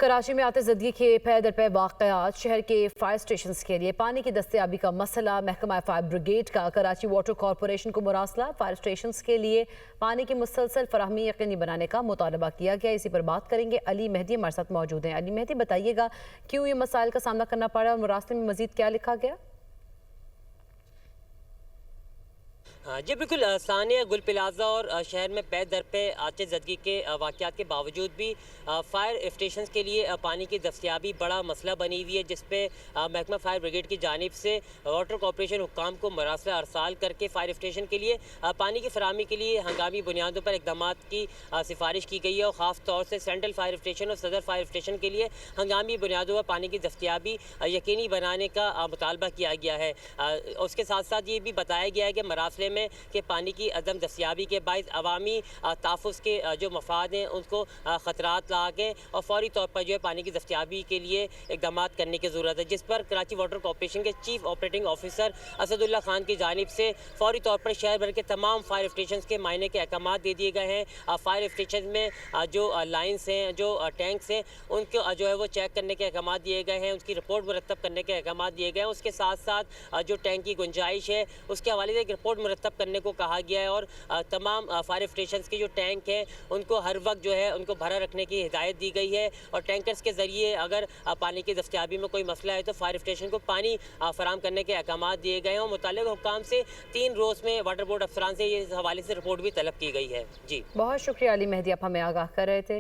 کراچی میں آتے زدگی کے پے در پے واقعات، شہر کے فائر اسٹیشنز کے لیے پانی کی دستیابی کا مسئلہ، محکمہ فائر بریگیڈ کا کراچی واٹر کارپوریشن کو مراسلہ، فائر اسٹیشنز کے لیے پانی کی مسلسل فراہمی یقینی بنانے کا مطالبہ کیا گیا۔ اسی پر بات کریں گے، علی مہدی ہمارے ساتھ موجود ہیں۔ علی مہدی، بتائیے گا کیوں یہ مسائل کا سامنا کرنا پڑا اور مراسلے میں مزید کیا لکھا گیا؟ جی بالکل، ثانیہ گل پلازہ اور شہر میں پے در پے آتش زدگی کے واقعات کے باوجود بھی فائر اسٹیشنز کے لیے پانی کی دستیابی بڑا مسئلہ بنی ہوئی ہے، جس پہ محکمہ فائر بریگیڈ کی جانب سے واٹر کارپوریشن حکام کو مراسلہ ارسال کر کے فائر اسٹیشن کے لیے پانی کی فراہمی کے لیے ہنگامی بنیادوں پر اقدامات کی سفارش کی گئی ہے، اور خاص طور سے سینٹرل فائر اسٹیشن اور صدر فائر اسٹیشن کے لیے ہنگامی بنیادوں پر پانی کی دستیابی یقینی بنانے کا مطالبہ کیا گیا ہے۔ اس کے ساتھ ساتھ یہ بھی بتایا گیا ہے کہ مراسلے میں کہ پانی کی عدم دستیابی کے باعث عوامی تحفظ کے جو مفاد ہیں ان کو خطرات لاحق ہیں، اور فوری طور پر جو ہے پانی کی دستیابی کے لیے اقدامات کرنے کی ضرورت ہے، جس پر کراچی واٹر کارپوریشن کے چیف آپریٹنگ آفیسر اسد اللہ خان کی جانب سے فوری طور پر شہر بھر کے تمام فائر اسٹیشنز کے معائنے کے احکامات دے دیے گئے ہیں۔ فائر اسٹیشن میں جو لائنز ہیں، جو ٹینکس ہیں، ان کو جو ہے وہ چیک کرنے کے احکامات دیے گئے ہیں، ان کی رپورٹ مرتب کرنے کے احکامات دیے گئے ہیں۔ اس کے ساتھ ساتھ جو ٹینک کی گنجائش ہے اس کے حوالے سے ایک رپورٹ مرتب کرنے کو کہا گیا ہے، اور تمام فائر اسٹیشنز کے جو ٹینک ہیں ان کو ہر وقت جو ہے ان کو بھرا رکھنے کی ہدایت دی گئی ہے، اور ٹینکرز کے ذریعے اگر پانی کی دستیابی میں کوئی مسئلہ ہے تو فائر اسٹیشن کو پانی فراہم کرنے کے احکامات دیے گئے ہیں، اور متعلقہ حکام سے 3 روز میں واٹر بورڈ افسران سے اس حوالے سے رپورٹ بھی طلب کی گئی ہے۔ جی بہت شکریہ علی مہدی، آپ ہمیں آگاہ کر رہے تھے۔